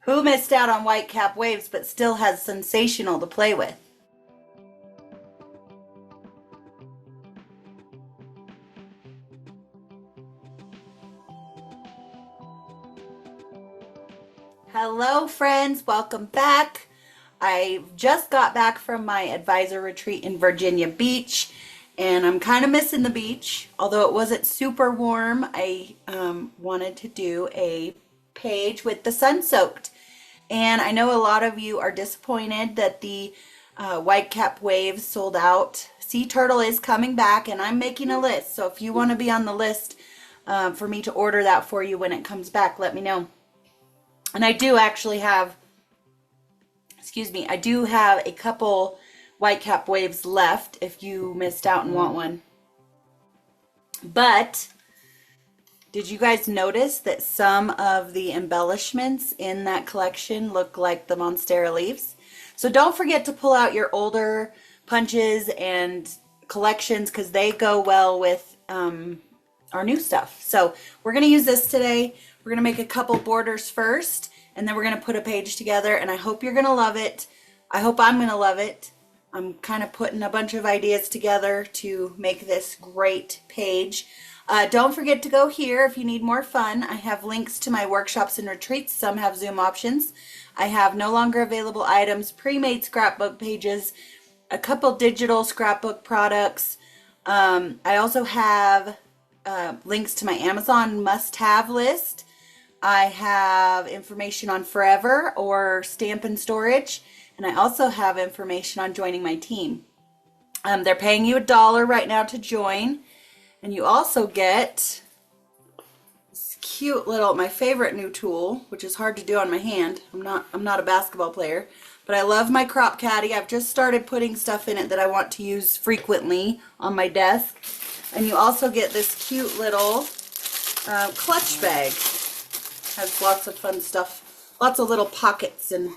Who missed out on white cap waves but still has sensational to play with? Hello friends, welcome back. I just got back from my advisor retreat in Virginia Beach and I'm kind of missing the beach. Although it wasn't super warm, I wanted to do a page with the SunSoaked. And I know a lot of you are disappointed that the white cap waves sold out. Sea turtle is coming back and I'm making a list. So if you want to be on the list for me to order that for you when it comes back, let me know. And I do actually have, I do have a couple white cap waves left if you missed out and want one. But did you guys notice that some of the embellishments in that collection look like the Monstera Leaves? So don't forget to pull out your older punches and collections because they go well with our new stuff. So we're going to use this today. We're going to make a couple borders first, and then we're going to put a page together, and I hope you're going to love it. I hope I'm going to love it. I'm kind of putting a bunch of ideas together to make this great page. Don't forget to go here if you need more fun. I have links to my workshops and retreats. Some have Zoom options. I have no longer available items, pre-made scrapbook pages, a couple digital scrapbook products. I also have links to my Amazon must-have list. I have information on Forever or Stamp and Storage, and I also have information on joining my team. They're paying you $1 right now to join, and you also get this cute little, my favorite new tool, which is hard to do on my hand. I'm not a basketball player, but I love my crop caddy. I've just started putting stuff in it that I want to use frequently on my desk. And you also get this cute little clutch bag. Has lots of fun stuff, lots of little pockets and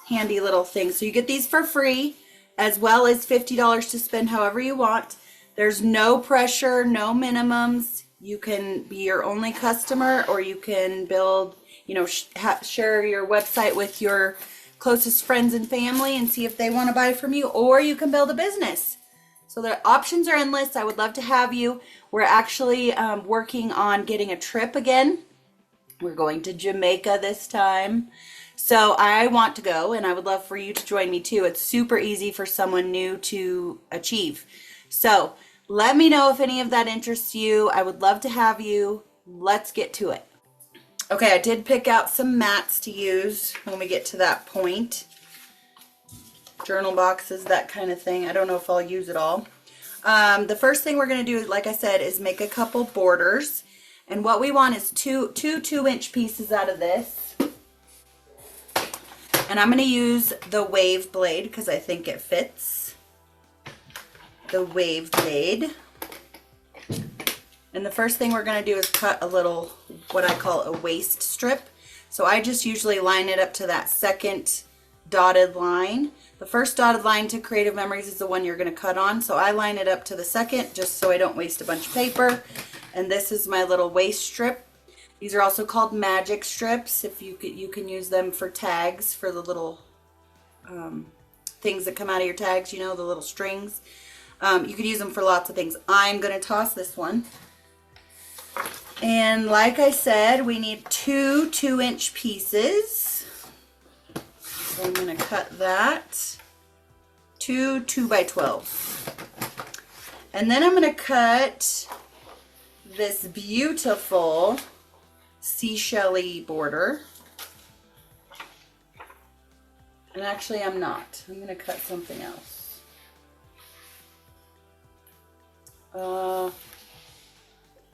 handy little things. So you get these for free, as well as $50 to spend however you want. There's no pressure, no minimums. You can be your only customer, or you can build, share your website with your closest friends and family and see if they want to buy from you, or you can build a business. So the options are endless. I would love to have you. We're actually working on getting a trip again. We're going to Jamaica this time. So I want to go, and I would love for you to join me too. It's super easy for someone new to achieve. So let me know if any of that interests you. I would love to have you. Let's get to it. Okay, I did pick out some mats to use when we get to that point. Journal boxes, that kind of thing. I don't know if I'll use it all. The first thing we're going to do, like I said, is make a couple borders. And what we want is two 2-inch pieces out of this. And I'm going to use the wave blade because I think it fits. The wave blade. And the first thing we're going to do is cut a little, what I call a waist strip. So I just usually line it up to that second dotted line. The first dotted line to Creative Memories is the one you're going to cut on. So I line it up to the second just so I don't waste a bunch of paper. And this is my little waist strip. These are also called magic strips. If you can use them for tags, for the little things that come out of your tags, the little strings. You could use them for lots of things. I'm going to toss this one. And like I said, we need two 2-inch pieces. So I'm going to cut that. Two 2x12. And then I'm going to cut this beautiful seashell-y border. And actually I'm not. I'm going to cut something else.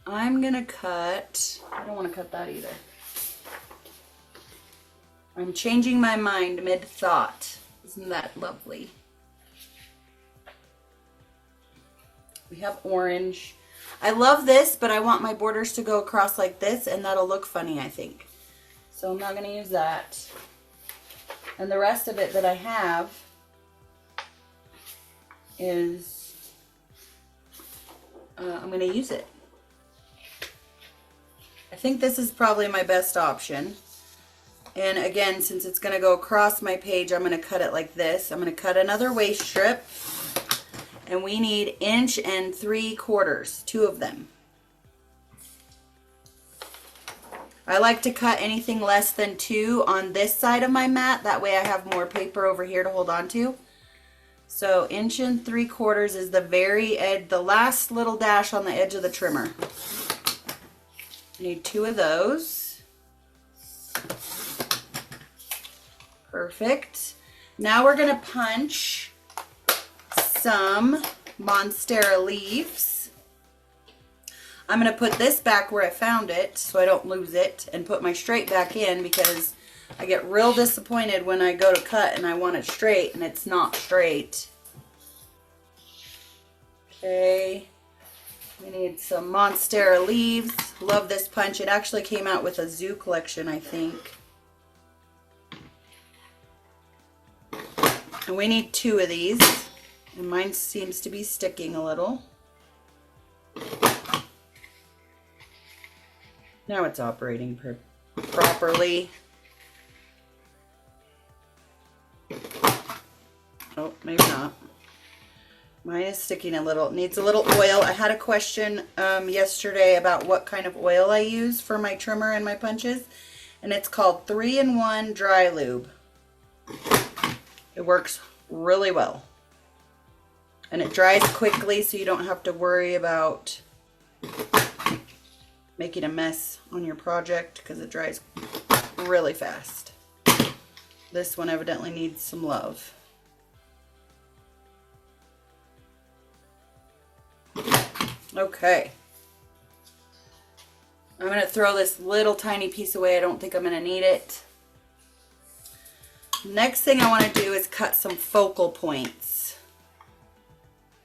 I'm going to cut, I don't want to cut that either. I'm changing my mind mid-thought. Isn't that lovely? We have orange. I love this, but I want my borders to go across like this, and that'll look funny, I think. So I'm not going to use that. And the rest of it that I have is, I'm going to use it. I think this is probably my best option. And again, since it's going to go across my page, I'm going to cut it like this. I'm going to cut another waist strip. And we need 1 3/4, 2 of them. I like to cut anything less than 2 on this side of my mat. That way I have more paper over here to hold on to. So 1 3/4 is the very edge, the last little dash on the edge of the trimmer. I need 2 of those. Perfect. Now we're going to punch some Monstera Leaves. I'm going to put this back where I found it so I don't lose it, and put my straight back in, because I get real disappointed when I go to cut and I want it straight and it's not straight. Okay. We need some Monstera Leaves. Love this punch. It actually came out with a zoo collection, I think. And we need 2 of these. And mine seems to be sticking a little. Now it's operating properly. Oh, maybe not. Mine is sticking a little. It needs a little oil. I had a question yesterday about what kind of oil I use for my trimmer and my punches. And it's called 3-in-1 Dry Lube. It works really well. And it dries quickly, so you don't have to worry about making a mess on your project, because it dries really fast. This one evidently needs some love. Okay. I'm going to throw this little tiny piece away. I don't think I'm going to need it. Next thing I want to do is cut some focal points.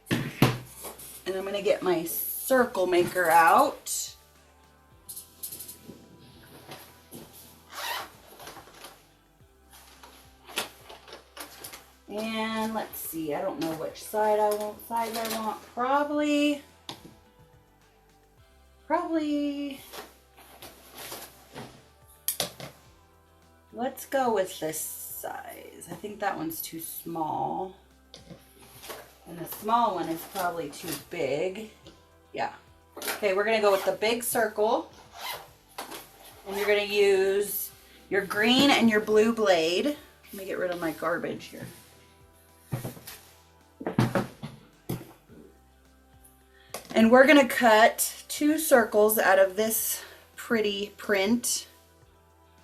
And I'm going to get my circle maker out. And let's see, I don't know which side I want. Probably. Let's go with this size. I think that one's too small. And the small one is probably too big. Yeah. Okay, we're gonna go with the big circle. And you're gonna use your green and your blue blade. Let me get rid of my garbage here. And we're gonna cut 2 circles out of this pretty print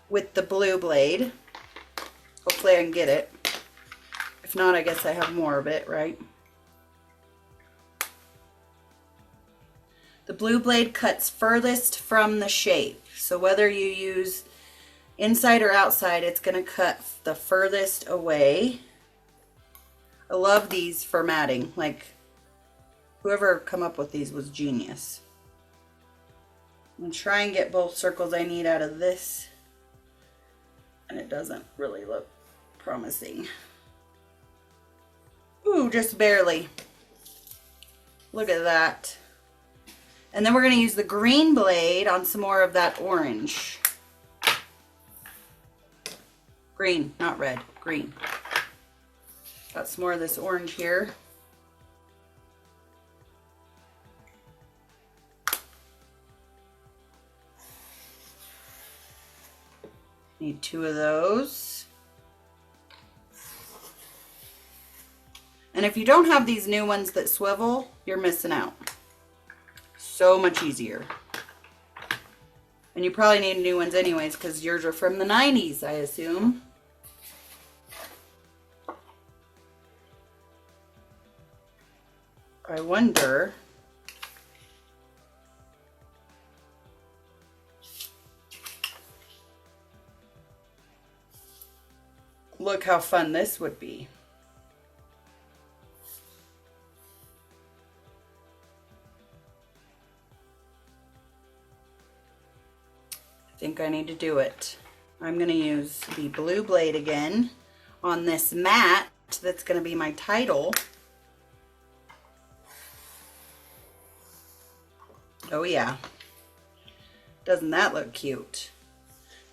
with the blue blade. Hopefully I can get it. If not, I guess I have more of it, right? The blue blade cuts furthest from the shape. So whether you use inside or outside, it's gonna cut the furthest away. I love these for matting. Like, whoever come up with these was genius. I'm gonna try and get both circles I need out of this. And it doesn't really look promising. Ooh, just barely. Look at that. And then we're going to use the green blade on some more of that orange. Green, not red, green. Got some more of this orange here. Need 2 of those. And if you don't have these new ones that swivel, you're missing out. So much easier. And you probably need new ones anyways, because yours are from the 90s, I assume. I wonder. Look how fun this would be. I think I need to do it. I'm going to use the blue blade again on this mat that's going to be my title. Oh yeah. Doesn't that look cute?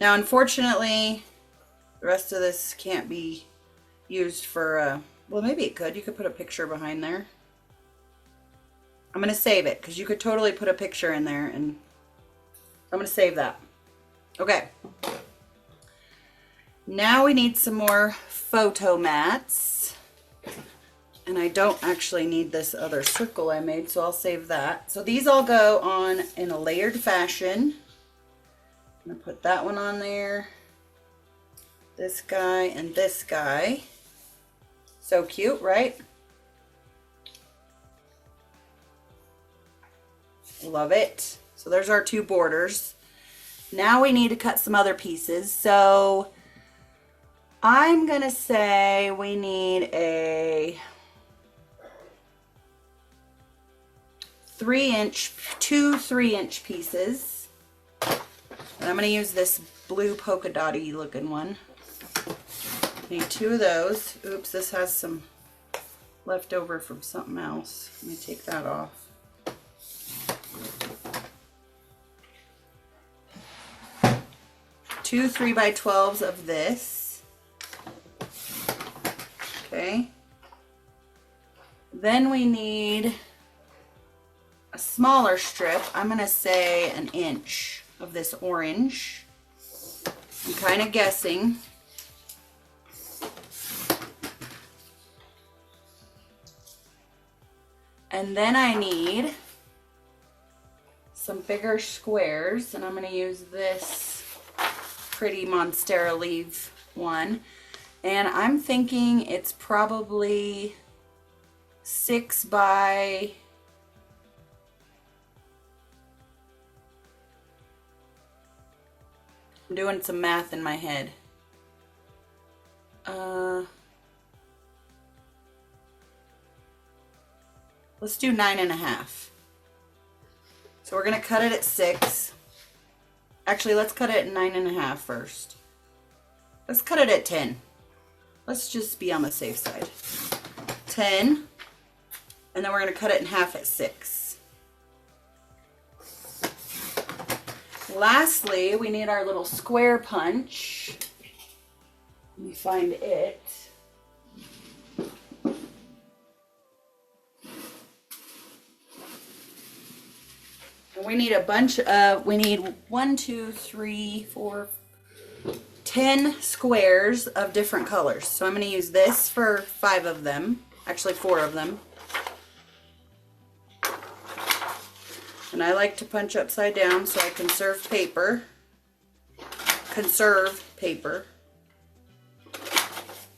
Now unfortunately, The rest of this can't be used for, well, maybe it could. You could put a picture behind there. I'm going to save it because you could totally put a picture in there, and I'm going to save that. Okay. Now we need some more photo mats. And I don't actually need this other circle I made, so I'll save that. So these all go on in a layered fashion. I'm going to put that one on there. This guy and this guy. So cute, right? Love it. So there's our two borders. Now we need to cut some other pieces. So I'm gonna say we need a 2 3-inch pieces. And I'm gonna use this blue polka dotty looking one. Need 2 of those. Oops, this has some left over from something else. Let me take that off. Two 3x12s of this. Okay. Then we need a smaller strip. I'm gonna say 1 inch of this orange. I'm kind of guessing. And then I need some bigger squares, and I'm going to use this pretty Monstera Leaves one. And I'm thinking it's probably 6 by I'm doing some math in my head. Let's do 9.5. So we're gonna cut it at 6. Actually, let's cut it at 9.5 first. Let's cut it at 10. Let's just be on the safe side. 10, and then we're gonna cut it in half at 6. Lastly, we need our little square punch. Let me find it. We need a bunch of, we need 1, 2, 3, 4, 10 squares of different colors. So I'm going to use this for 5 of them, actually 4 of them. And I like to punch upside down so I conserve paper.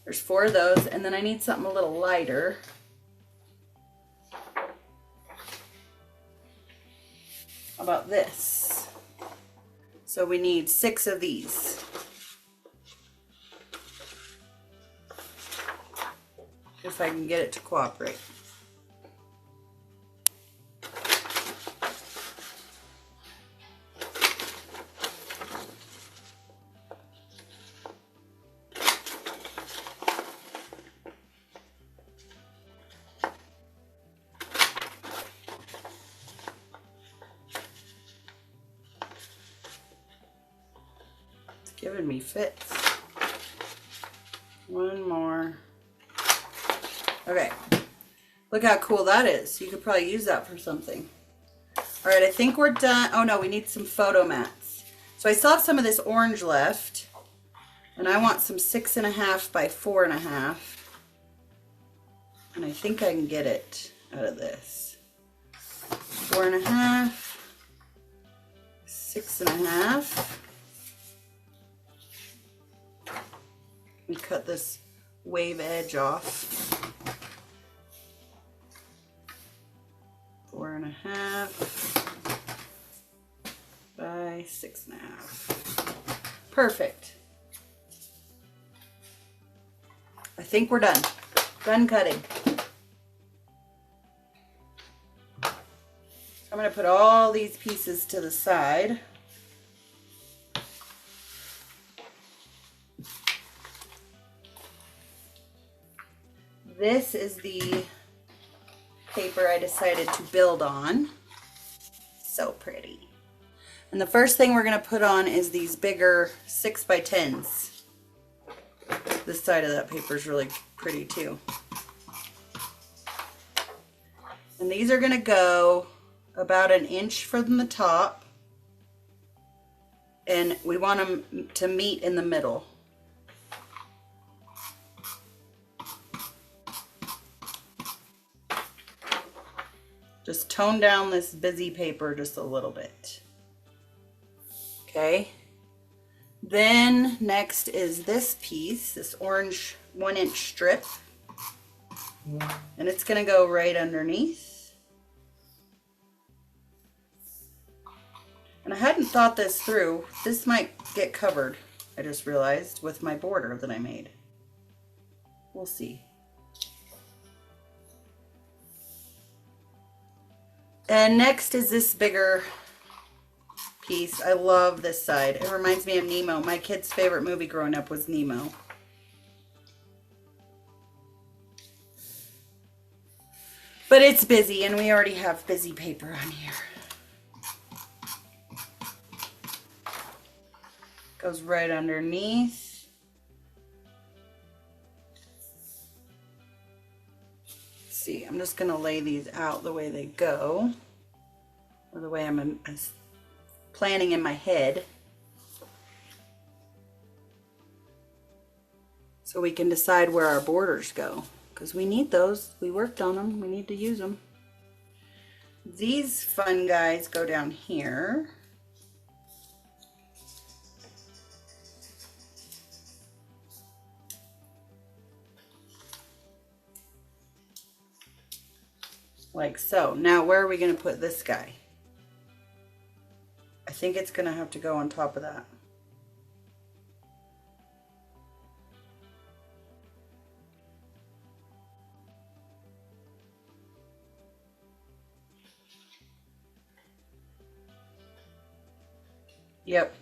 There's 4 of those, and then I need something a little lighter. About this. So we need 6 of these. If I can get it to cooperate. Giving me fits. 1 more. Okay. Look how cool that is. You could probably use that for something. All right, I think we're done. Oh no, we need some photo mats. So I still have some of this orange left, and I want some 6.5 by 4.5. And I think I can get it out of this. 4.5, 6.5. We cut this wave edge off. 4.5 by 6.5. Perfect. I think we're done. Done cutting. I'm going to put all these pieces to the side. This is the paper I decided to build on. So pretty. And the first thing we're going to put on is these bigger 6 by 10s. This side of that paper is really pretty too. And these are going to go about 1 inch from the top. And we want them to meet in the middle. Just tone down this busy paper just a little bit. Okay. Then next is this piece, this orange 1-inch strip. And it's going to go right underneath. And I hadn't thought this through. This might get covered, I just realized, with my border that I made. We'll see. And next is this bigger piece. I love this side. It reminds me of Nemo. My kid's favorite movie growing up was Nemo. But it's busy, and we already have busy paper on here. Goes right underneath. Let's see, I'm just going to lay these out the way they go, or the way I'm planning in my head, so we can decide where our borders go, because we need those. We worked on them. We need to use them. These fun guys go down here. Like so. Now where are we going to put this guy? I think it's going to have to go on top of that. Yep.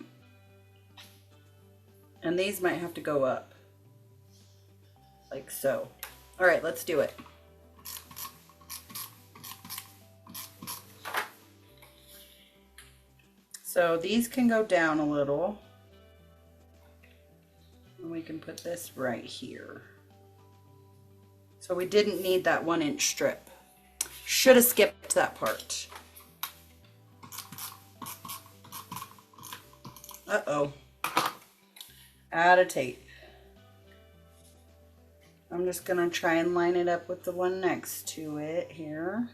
And these might have to go up. Like so. All right, let's do it. So these can go down a little. And we can put this right here. So we didn't need that 1-inch strip. Should have skipped that part. Uh-oh. Out of tape. I'm just gonna try and line it up with the one next to it here.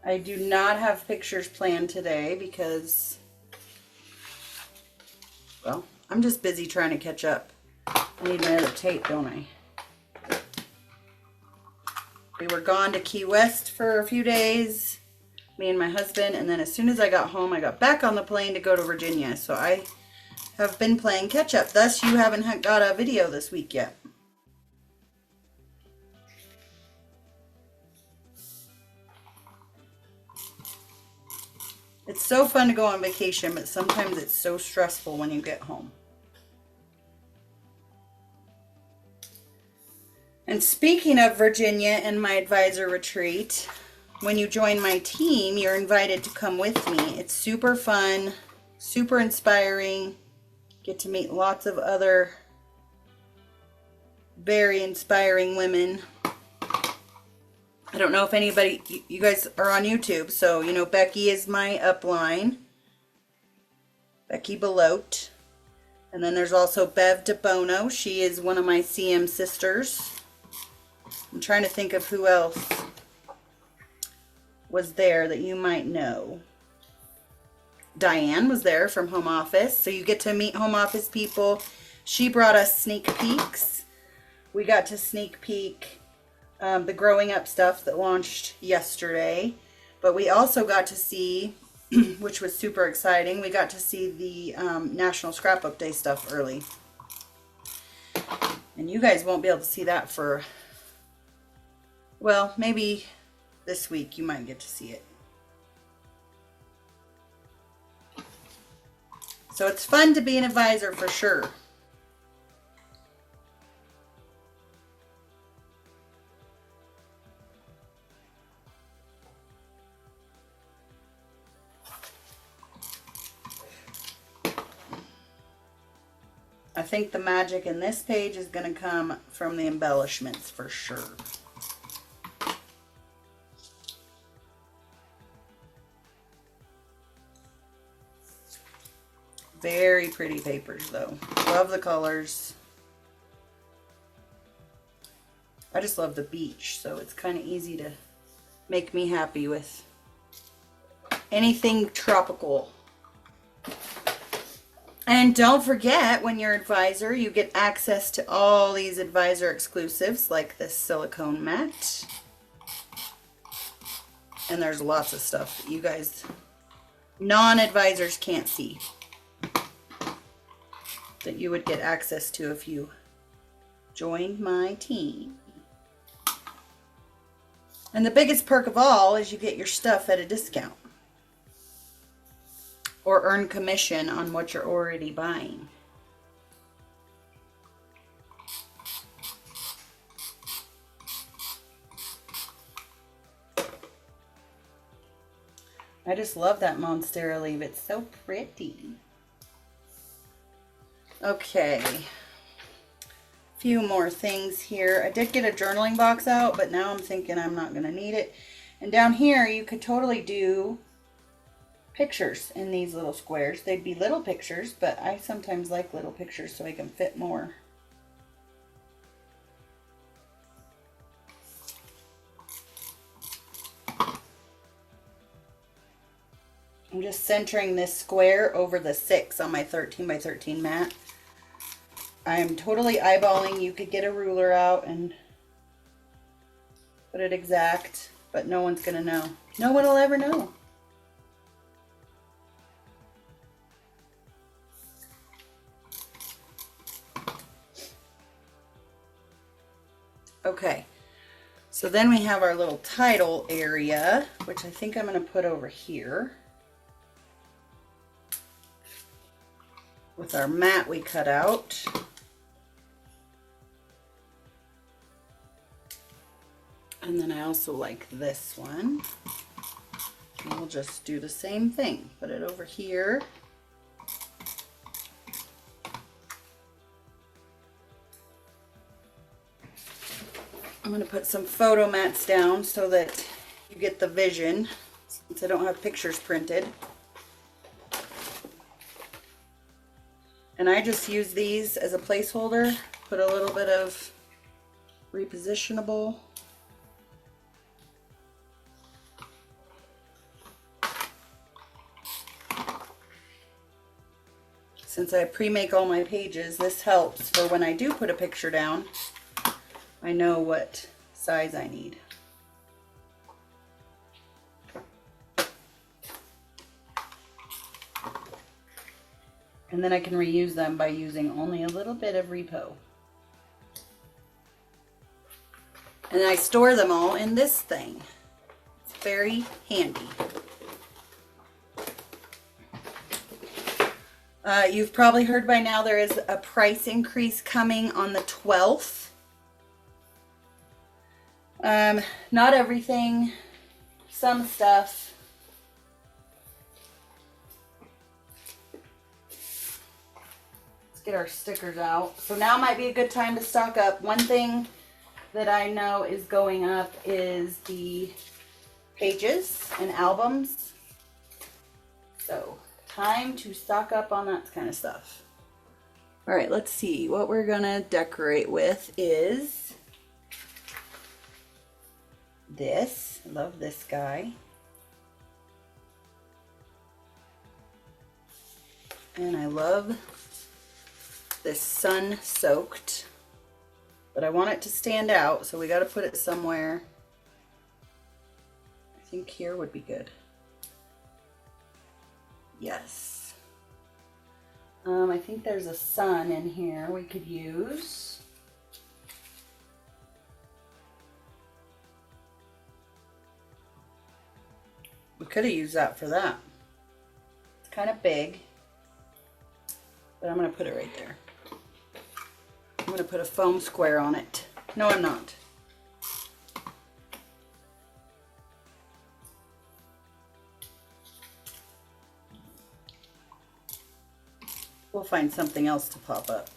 I do not have pictures planned today because, well, I'm just busy trying to catch up. I need my other tape, don't I? We were gone to Key West for a few days, me and my husband, and then as soon as I got home, I got back on the plane to go to Virginia. So I have been playing catch up. Thus, you haven't got a video this week yet. It's so fun to go on vacation, but sometimes it's so stressful when you get home. And speaking of Virginia and my advisor retreat, when you join my team, you're invited to come with me. It's super fun, super inspiring. Get to meet lots of other very inspiring women. I don't know if anybody, you guys are on YouTube, so you know Becky is my upline. Becky Belote. And then there's also Bev DeBono. She is one of my CM sisters. I'm trying to think of who else was there that you might know. Diane was there from Home Office, so you get to meet Home Office people. She brought us sneak peeks. We got to sneak peek the Growing Up stuff that launched yesterday, but we also got to see, which was super exciting, we got to see the National Scrapbook Day stuff early. And you guys won't be able to see that for, well, maybe this week you might get to see it. So it's fun to be an advisor for sure. I think the magic in this page is going to come from the embellishments for sure. Very pretty papers though. Love the colors. I just love the beach, so it's kind of easy to make me happy with anything tropical. And don't forget, when you're advisor, you get access to all these advisor exclusives like this silicone mat. And there's lots of stuff that you guys, non-advisors, can't see that you would get access to if you joined my team. And the biggest perk of all is you get your stuff at a discount. Or earn commission on what you're already buying. I just love that Monstera leaf. It's so pretty. Okay. A few more things here. I did get a journaling box out, but now I'm thinking I'm not going to need it. And down here, you could totally do pictures in these little squares. They'd be little pictures, but I sometimes like little pictures so I can fit more. I'm just centering this square over the 6 on my 13 by 13 mat. I'm totally eyeballing. You could get a ruler out and put it exact, but no one's gonna know. No one will ever know. Okay, so then we have our little title area, which I think I'm going to put over here with our mat we cut out. And then I also like this one. And we'll just do the same thing. Put it over here. I'm going to put some photo mats down so that you get the vision, since I don't have pictures printed. And I just use these as a placeholder, put a little bit of repositionable. Since I pre-make all my pages, this helps for when I do put a picture down. I know what size I need. And then I can reuse them by using only a little bit of repo. And I store them all in this thing. It's very handy. You've probably heard by now there is a price increase coming on the 12th. Not everything, some stuff. Let's get our stickers out. So now might be a good time to stock up. One thing that I know is going up is the pages and albums. So time to stock up on that kind of stuff. All right, let's see. What we're gonna decorate with is this. I love this guy. And I love this SunSoaked. But I want it to stand out, so we got to put it somewhere. I think here would be good. Yes. I think there's a sun in here we could use. We could have used that for that. It's kind of big, but I'm going to put it right there. I'm going to put a foam square on it. No, I'm not. We'll find something else to pop up.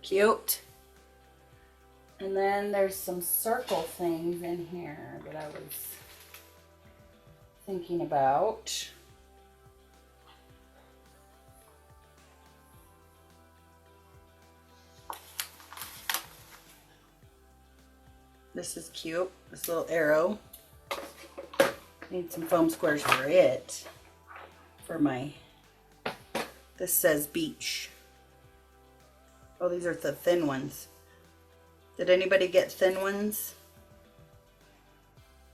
Cute. And then there's some circle things in here that I was thinking about. This is cute, this little arrow. Need some foam squares for it. For my, this says beach. Oh, these are the thin ones. Did anybody get thin ones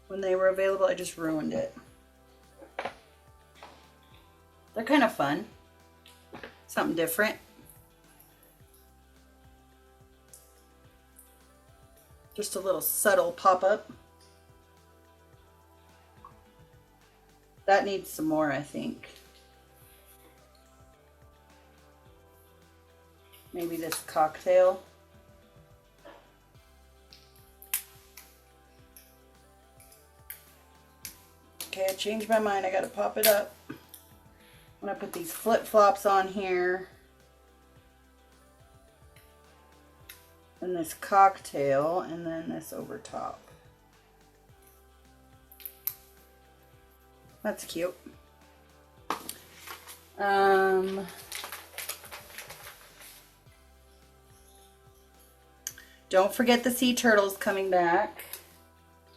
when they were available? I just ruined it. They're kind of fun. Something different. Just a little subtle pop-up. That needs some more, I think. Maybe this cocktail. Okay, I changed my mind. I gotta pop it up. I'm gonna put these flip-flops on here. And this cocktail, and then this over top. That's cute. Don't forget the sea turtles coming back.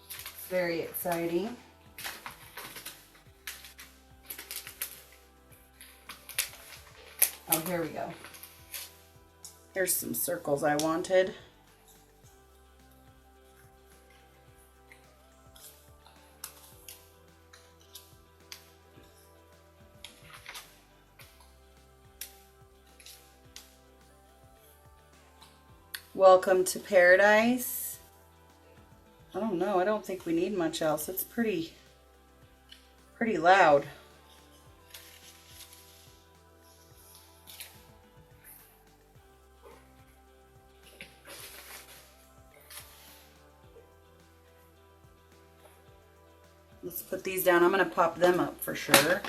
It's very exciting. Oh, here we go. Here's some circles I wanted. Welcome to paradise. I don't know. I don't think we need much else. It's pretty loud. Let's put these down. I'm going to pop them up for sure.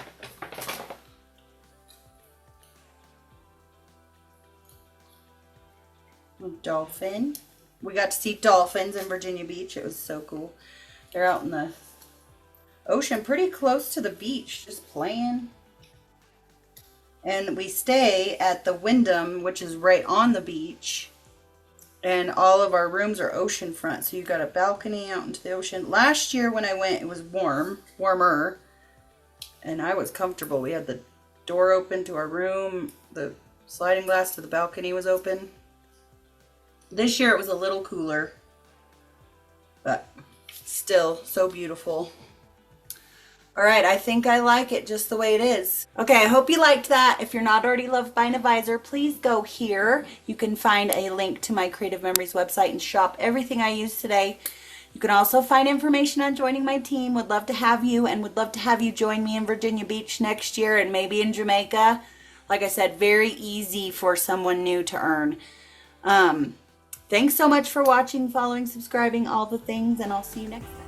Dolphin. We got to see dolphins in Virginia Beach. It was so cool. They're out in the ocean pretty close to the beach, just playing. And we stay at the Wyndham, which is right on the beach. And all of our rooms are oceanfront, so you've got a balcony out into the ocean. Last year when I went, it was warmer, and I was comfortable. We had the door open to our room. The sliding glass to the balcony was open. This year it was a little cooler, but still so beautiful. All right, I think I like it just the way it is. Okay, I hope you liked that. If you're not already loved by an advisor, please go here. You can find a link to my Creative Memories website and shop everything I used today. You can also find information on joining my team. Would love to have you, and would love to have you join me in Virginia Beach next year and maybe in Jamaica. Like I said, very easy for someone new to earn. Thanks so much for watching, following, subscribing, all the things, and I'll see you next time.